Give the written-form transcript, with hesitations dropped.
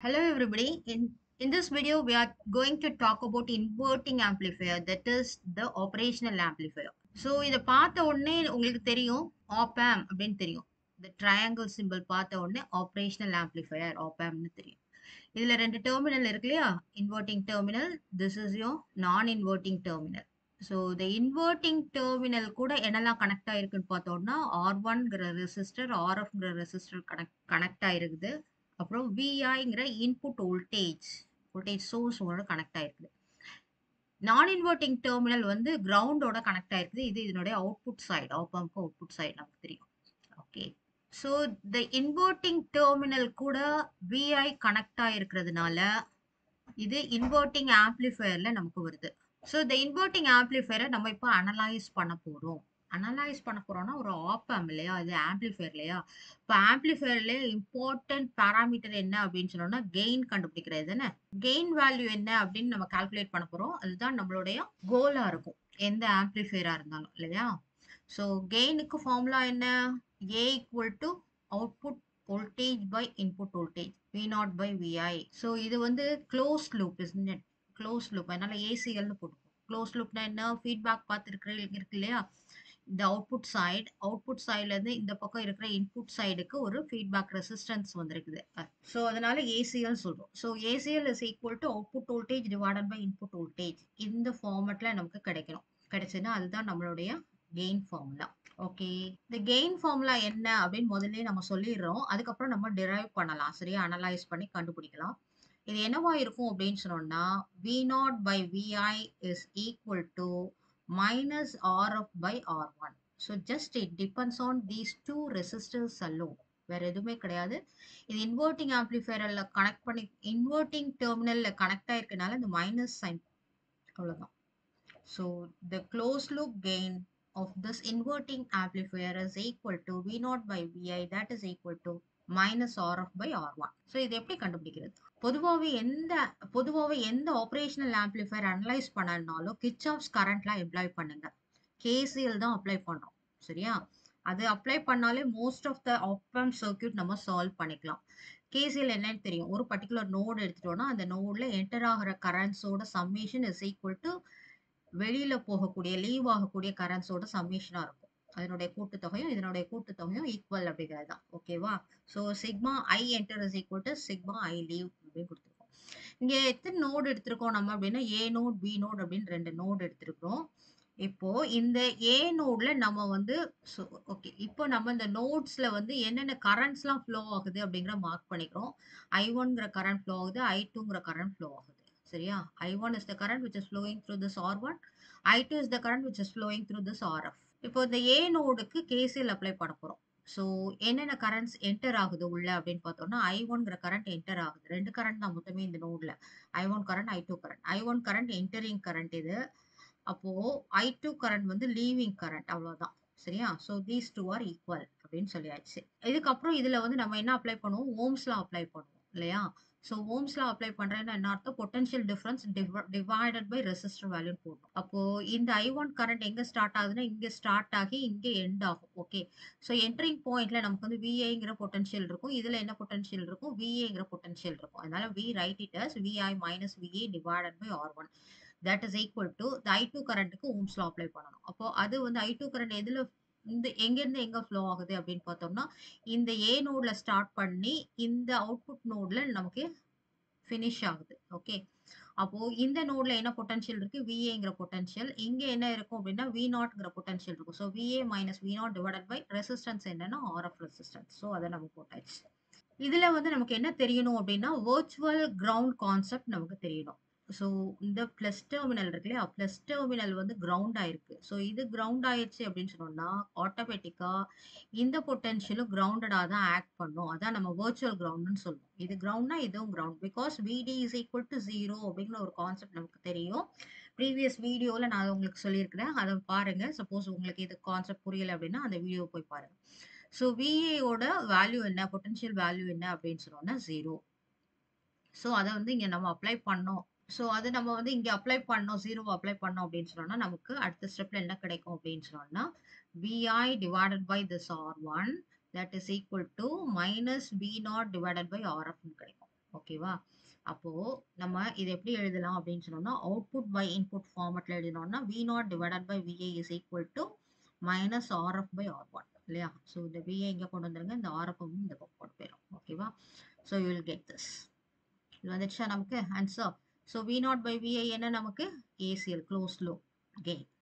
Hello everybody. In this video, we are going to talk about inverting amplifier, that is the operational amplifier. So இதை பார்த்த உடனே உங்களுக்கு தெரியும் op amp அப்படின்னு தெரியும். இந்த triangle symbol பார்த்த உடனே operational amplifier op ampனு தெரியும். இதுல ரெண்டு டெர்மினல் இருக்கு இல்லையா? Inverting terminal, this is your non-inverting terminal. So the inverting terminal கூட என்னெல்லாம் கனெக்ட் ஆயிருக்குன்னு பார்த்தோம்னா R1ங்கிற ரெசிஸ்டர், RFங்கிற ரெசிஸ்டர் கனெக்ட் ஆயிருக்குது. அப்புறம் விஐங்கிற இன்புட் வோல்டேஜ் சோர்ஸோட கனெக்ட் ஆயிருக்குது. நான் இன்வெர்ட்டிங் டெர்மினல் வந்து கிரவுண்டோட கனெக்ட் ஆயிருக்குது. இது இதனுடைய அவுட்புட் சைடு, ஆப் ஆம்ப்க்கு அவுட்புட் சைடு நமக்கு தெரியும். Okay, so the inverting terminal கூட விஐ கனெக்ட் ஆயிருக்கிறதுனால இது இன்வெர்ட்டிங் ஆம்ப்ளிஃபயர்ல நமக்கு வருது. ஸோ இந்த இன்வெர்ட்டிங் ஆம்ப்ளிஃபயரை நம்ம இப்போ அனலைஸ் பண்ண போறோம். அனலைஸ் பண்ண போறோம்னா ஒரு ஆப் ஆம்ப் இல்லையா, இது ஆம்ப்ளிஃபயர் இல்லையா. இப்போ ஆம்ப்ளிஃபயர்ல இம்பார்ட்டன்ட் பேராமீட்டர் என்ன அப்படின்னு சொன்னோம்னா கெயின் கண்டுபிடிக்கிறது தானே. கெயின் வேல்யூ என்ன அப்படின்னு நம்ம கால்குலேட் பண்ண போறோம். அதுதான் நம்மளுடைய கோலா இருக்கும் எந்த ஆம்ப்ளிஃபயரா இருந்தாலும் இல்லையா. ஸோ கெயினுக்கு ஃபார்முலா என்ன? A equal to output voltage by input voltage V0 by VI. So இது வந்து க்ளோஸ் லூப், க்ளோஸ் லூப், அதனால ஏசிஎல்னு போட்டுக்கோம். க்ளோஸ் லூப்னா என்ன? ஃபீட்பேக் பார்த்து இருக்கு இல்லையா, இந்த அவுட்புட் சைட்ல இருந்து இந்த பக்கம் இருக்கிற இன்புட் சைடுக்கு ஒரு ஃபீட்பேக் ரெசிஸ்டன்ஸ் வந்திருக்குது. ஸோ அதனால ஏசிஎல் சொல்றோம். So ACL is equal to output voltage divided by input voltage. இந்த ஃபார்மட்ல நமக்கு கிடைக்கணும். கிடைச்சுன்னா அதுதான் நம்மளுடைய கெயின் ஃபார்முலா. ஓகே, இந்த கெயின் ஃபார்முலா என்ன அப்படின்னு முதல்ல நம்ம சொல்லிடுறோம். அதுக்கப்புறம் நம்ம டிரைவ் பண்ணலாம், சரியா, அனலைஸ் பண்ணி கண்டுபிடிக்கலாம். இது என்னவா இருக்கும் அப்படின்னு சொன்னோம்னா V0 by VI is equal to minus RF by R1. So just it depends on these two resistors alone. வேற எதுவுமே கிடையாது. இது இன்வெர்ட்டிங் ஆம்ப்ளிஃபயர்ல கனெக்ட் பண்ணி இன்வெர்ட்டிங் டெர்மினல்ல கனெக்ட் ஆயிருக்கனால இந்த மைனஸ் சைன், அவ்வளவுதான். So the closed loop gain of this inverting amplifier is equal to V0 by VI, that is equal to minus RF by R1. So இது எப்படி கண்டுபிடிக்கிறது? பொதுவாகவே எந்த ஆப்ரேஷனல் ஆம்ப்ளிஃபயர் அனலைஸ் பண்ணனாலும் Kirchhoff's கரண்ட்லாம் employ பண்ணுங்க. KCL தான் அப்ளை பண்றோம், சரியா. அது அப்ளை பண்ணாலே most of the op amp circuit நம்ம சால்வ் பண்ணிக்கலாம். கேசிஎல் என்னன்னு தெரியும். ஒரு பர்டிகுலர் நோடு எடுத்துட்டோம்னா அந்த நோட்ல என்டர் ஆகிற கரண்ட்ஸோட சம்மேஷன் இஸ் ஈக்குவல் டு வெளியில போகக்கூடிய லீவ் ஆகக்கூடிய கரண்ட்ஸோட சம்மேஷனா இருக்கும். அதனுடைய கூட்டுத்தொகையும் இதனுடைய கூட்டுத்தொகையும் ஈக்குவல் அப்படிங்கிறது தான். ஓகேவா. So sigma I enter is equal to sigma I leave அப்படின்னு கொடுத்துருக்கோம். இங்க எத்தனை நோடு எடுத்திருக்கோம் நம்ம அப்படின்னா ஏ நோட் பி நோட் அப்படின்னு ரெண்டு நோடு எடுத்திருக்கிறோம். இப்போ இந்த ஏ நோட்ல நம்ம வந்து ஓகே, இப்போ நம்ம இந்த நோட்ஸ்ல வந்து என்னென்ன கரண்ட்ஸ்லாம் ஃப்ளோ ஆகுது அப்படிங்கிற மார்க் பண்ணிக்கிறோம். I1ங்கிற கரண்ட் ஃப்ளோ ஆகுது, I2ங்கிற கரண்ட் ஃப்ளோ ஆகுது, சரியா. I1 is the current which is flowing through this R1, I2 is the current which is flowing through this RF. இப்போ இந்த A நோடுக்கு KCL அப்ளை பண்ண போறோம். ஸோ என்னென்ன கரண்ட்ஸ் என்டர் ஆகுது உள்ள அப்படின்னு பார்த்தோம்னா I1ங்கிற கரண்ட் என்டர் ஆகுது. ரெண்டு கரண்ட் தான் மொத்தமே இந்த நோட்ல, I1 current, I2 current. I1 current entering current இது. அப்போ I2 கரண்ட் வந்து லீவிங் கரண்ட், அவ்வளவுதான், சரியா. So these two are equal அப்படின்னு சொல்லியாச்சு. இதுக்கப்புறம் இதுல வந்து நம்ம என்ன அப்ளை பண்ணுவோம்? ஓம்ஸ்ல அப்ளை பண்ணுவோம் இல்லையா. ஸோ ஓம்ஸ்ல அப்ளை பண்றேன்னா என்ன அர்த்தம்? Potential difference divided by resistor வேல்யூன்னு போடணும். அப்போ இந்த I1 கரண்ட் எங்க ஸ்டார்ட் ஆகுதுன்னா இங்க ஸ்டார்ட் ஆகி இங்க எண்ட் ஆகும். ஓகே, ஸோ என்ட்ரிங் பாயிண்ட்ல நமக்கு வந்து VIங்கிற பொட்டன்ஷியல் இருக்கும். இதுல என்ன பொட்டன்ஷியல் இருக்கும்? VAங்கிற பொட்டன்ஷியல் இருக்கும். அதனால V write it as VI minus VA divided by R1. That is equal to the I2 கரண்ட்டுக்கு ஓம்ஸ் லா அப்ளை பண்ணணும். அப்போ அது வந்து I2 கரண்ட் எதுல இந்த எங்க இருந்து எங்க ஃப்ளோ ஆகுது அப்படின்னு பார்த்தோம்னா இந்த ஏ நோட்ல ஸ்டார்ட் பண்ணி இந்த அவுட்புட் நோட்ல நமக்கு ஃபினிஷ் ஆகுது. ஓகே, அப்போ இந்த நோட்ல என்ன பொட்டன்ஷியல் இருக்கு? VAங்கிற பொட்டன்ஷியல். இங்க என்ன இருக்கும் அப்படின்னா V0ங்கிற பொட்டன்ஷியல் இருக்கும். So VA minus V0 divided by resistance என்னன்னா RF ரெசிஸ்டன்ஸ். ஸோ அதை நம்ம போட்டாச்சு. இதுல வந்து நமக்கு என்ன தெரியணும் அப்படின்னா வர்ச்சுவல் கிரவுண்ட் கான்செப்ட் நமக்கு தெரியணும். ஸோ இந்த பிளஸ் டெர்மினல் இருக்கு இல்லையா, பிளஸ் டெர்மினல் வந்து கிரவுண்ட் ஆயிருக்கு. ஸோ இது கிரவுண்ட் ஆயிடுச்சு அப்படின்னு சொன்னோம்னா ஆட்டோமேட்டிக்கா இந்த பொட்டன்ஷியலும் கிரவுண்டடா தான் ஆக்ட் பண்ணும். அதான் நம்ம வர்ச்சுவல் கிரவுண்ட்னு சொல்லுவோம். இது கிரவுண்ட்னா இதுவும் ground, because VD is equal to 0 அப்படிங்கிற ஒரு கான்செப்ட் நமக்கு தெரியும். ப்ரீவியஸ் வீடியோவில் நான் உங்களுக்கு சொல்லியிருக்கிறேன், அதை பாருங்க. சப்போஸ் உங்களுக்கு இது கான்செப்ட் புரியலை அப்படின்னா அந்த வீடியோ போய் பாருங்க. ஸோ VAயோட வேல்யூ என்ன, பொட்டன்ஷியல் வேல்யூ என்ன அப்படின்னு சொன்னோம்னா 0. ஸோ அதை வந்து இங்க நம்ம அப்ளை பண்ணோம். ஸோ அது நம்ம வந்து இங்க அப்ளை பண்ணோம், 0 அப்ளை பண்ணோம் அப்படின்னு சொன்னோம்னா நமக்கு அடுத்த ஸ்டெப்ல என்ன கிடைக்கும் அப்படின்னு சொன்னோம்னா VI divided by this R1 that is equal to minus V0 divided by RF கிடைக்கும். ஓகேவா? அப்போ நம்ம இத எப்படி எழுதலாம் அப்படின்னு சொன்னோம்னா, அவுட்புட் பை இன்புட் ஃபார்மட்ல எழுதினோம்னா, V0 divided by VI is equal to minus RF by R1 இல்லையா? ஸோ இந்த VI இங்க கொண்டு வந்துருங்க. இந்த RF இந்த பக்கம் கொண்டு போயிரும். ஓகேவா? So you will get this. இது வந்துடுச்சா நமக்கு answer? So V0 by VI என்ன நமக்கு? KCL closed loop gain.